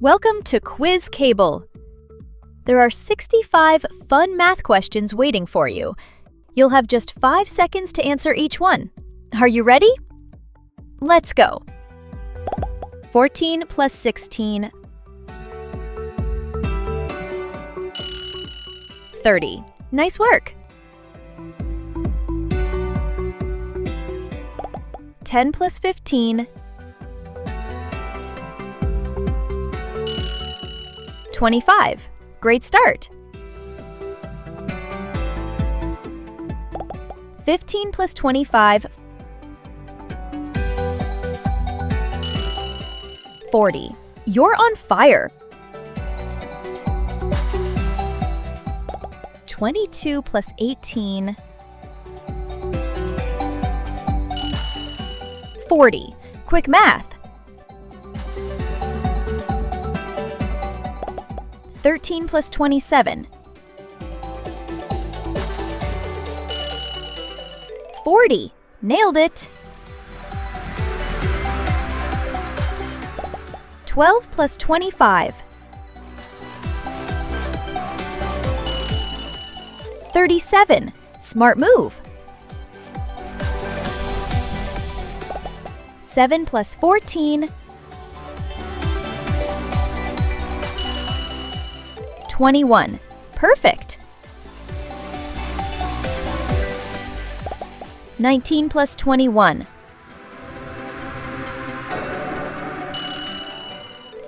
Welcome to Quiz Cable. There are 65 fun math questions waiting for you. You'll have just 5 seconds to answer each one. Are you ready? Let's go. 14 plus 16. 30. Nice work. 10 plus 15. 25. Great start. 15 plus 25. 40. You're on fire. 22 plus 18. 40. Quick math. 13 plus 27. 40. Nailed it. 12 plus 25. 37. Smart move. 7 plus 14. 21. Perfect. 19 plus 21.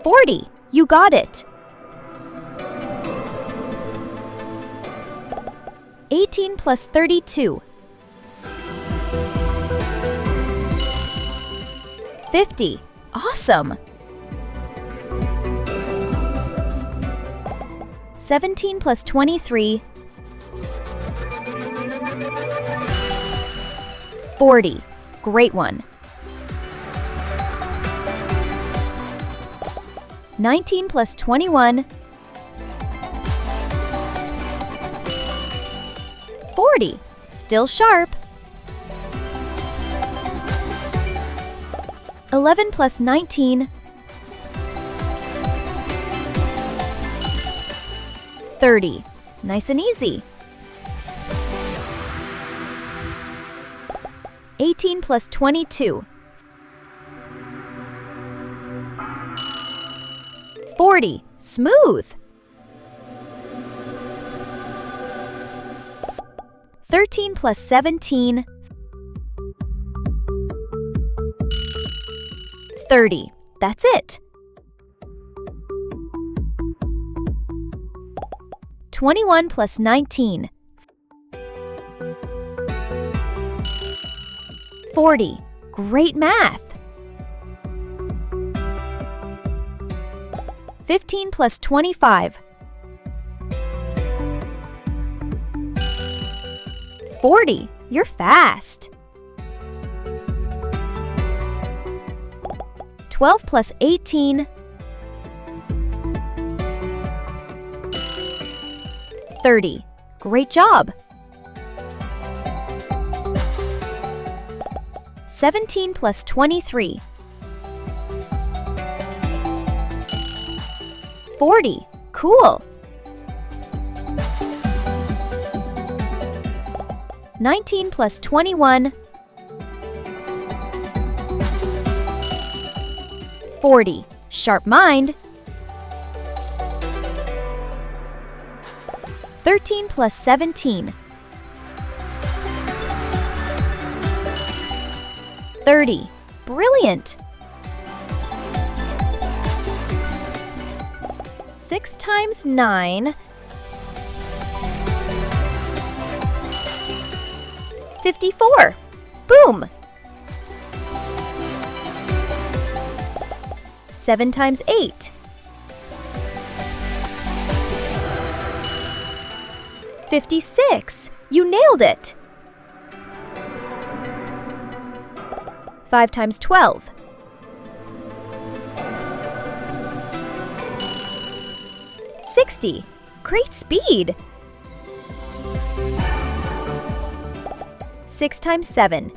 40. You got it. 18 plus 32. 50. Awesome. 17 plus 23. 40. Great one. 19 plus 21. 40. Still sharp. 11 plus 19. 30. Nice and easy. 18 plus 22. 40. Smooth. 13 plus 17. 30. That's it. 21 plus 19. 40. Great math. 15 plus 25. 40. You're fast. 12 plus 18. 30. Great job. 17 plus 23. 40. Cool. 19 plus 21. 40. Sharp mind. 13 plus 17. 30. Brilliant. 6 times 9. 54. Boom. 7 times 8. 56. You nailed it. 5 times 12. 60. Great speed. 6 times 7.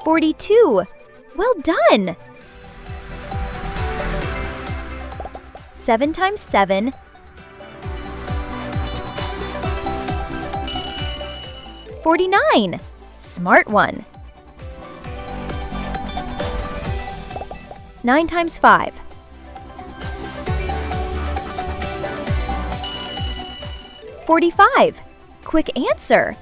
42. Well done! 7 times 7. 49. Smart one. 9 times 5. 45. Quick answer.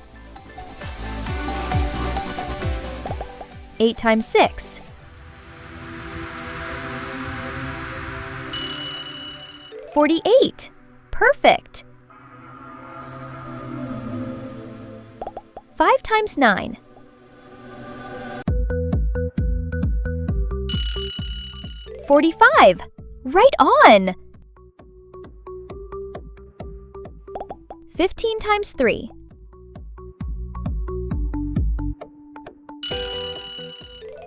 8 times 6. 48. Perfect. 5 times 9. 45. Right on. 15 times 3.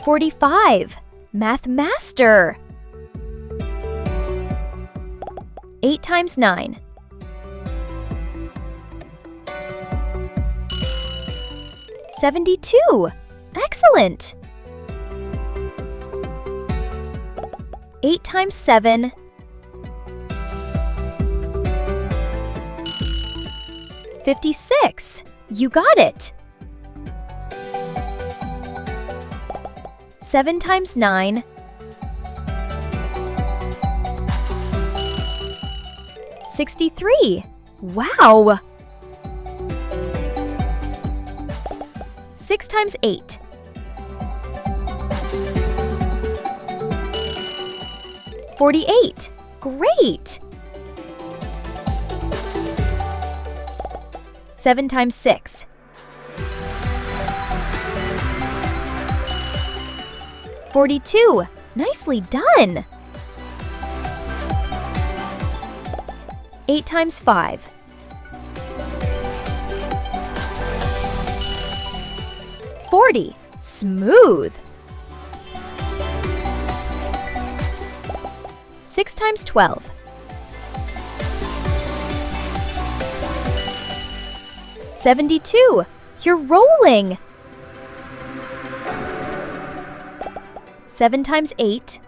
45. Math master. 8 times 9. 72. Excellent. 8 times 7. 56. You got it. 7 times 9. 63. Wow! 6 times 8. 48. Great! 7 times 6. 42. Nicely done! 8 times 5. 40. Smooth! 6 times 12. 72. You're rolling! 7 times 8.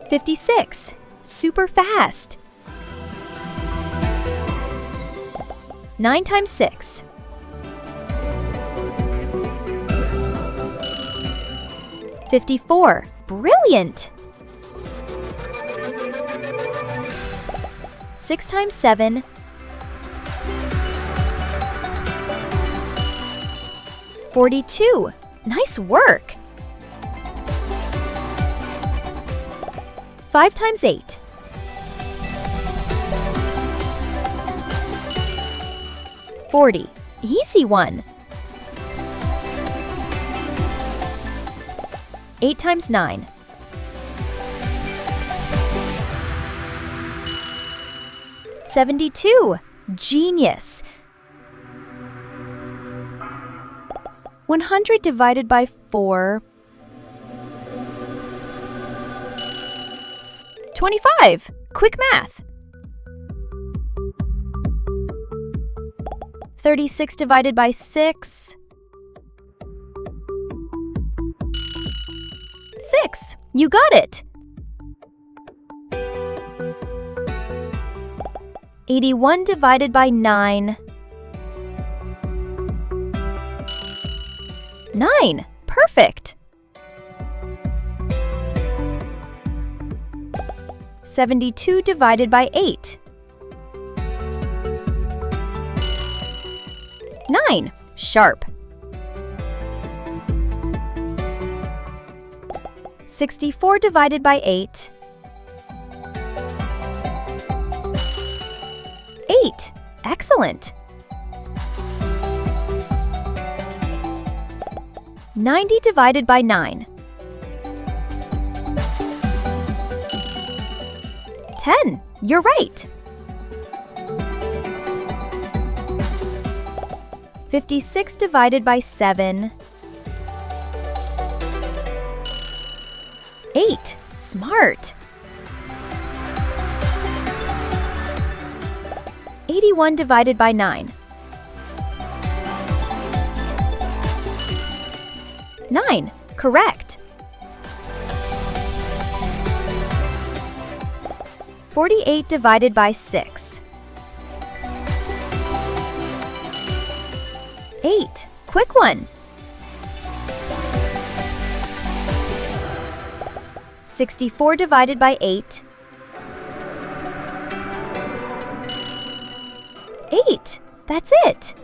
56. Super fast. 9 times 6. 54. Brilliant! 6 times 7. 42. Nice work! 5 times 8. 40. Easy one. 8 times 9. 72. Genius! 100 divided by 4. 25. Quick math. 36 divided by 6. 6. You got it. 81 divided by 9. 9. Perfect. 72 divided by 8. 9. Sharp. 64 divided by 8. 8. Excellent. 90 divided by 9. 10. You're right. 56 divided by 7. 8. Smart. 81 divided by 9. 9. Correct. 48 divided by 6. 8. Quick one. 64 divided by 8. 8. That's it.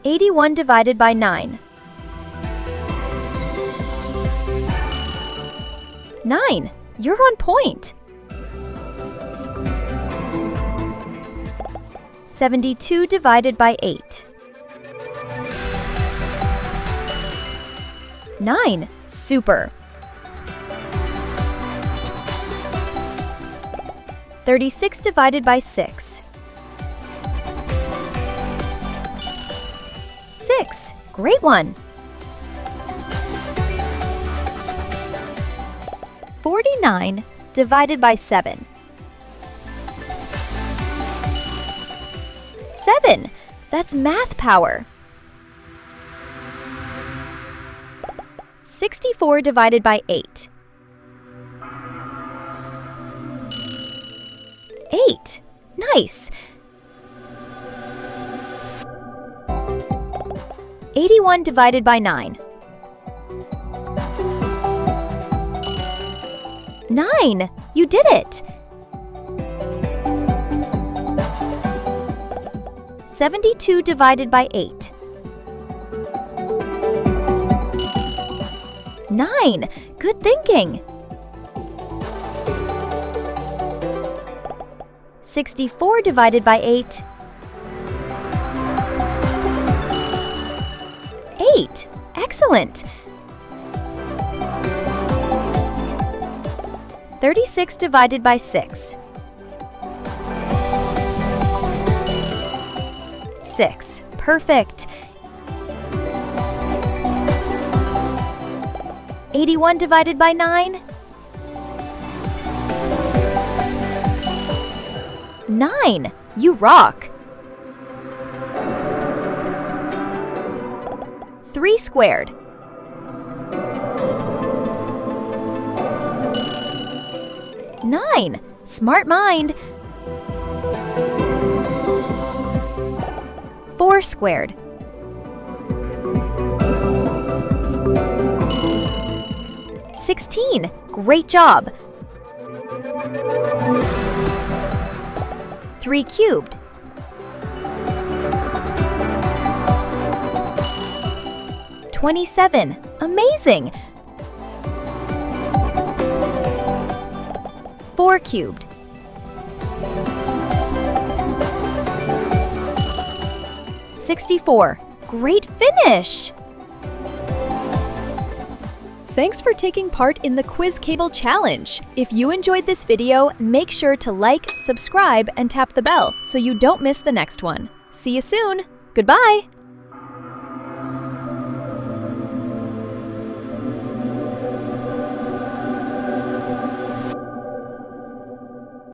81 divided by 9. 9. You're on point. 72 divided by 8. 9. Super. 36 divided by 6. 6. Great one. 49 divided by 7. 7. That's math power. 64 divided by 8. 8. Nice. 81 divided by 9. 9. You did it. 72 divided by 8. 9. Good thinking. 64 divided by 8. 8. Excellent. 36 divided by 6. 6. Perfect. 81 divided by 9. 9. You rock. 3 squared. 9. Smart mind. 4 squared. 16. Great job. 3 cubed. 27. Amazing. 4 cubed. 64. Great finish. Thanks for taking part in the Quiz Cable Challenge. If you enjoyed this video, make sure to like, subscribe, and tap the bell so you don't miss the next one. See you soon. Goodbye.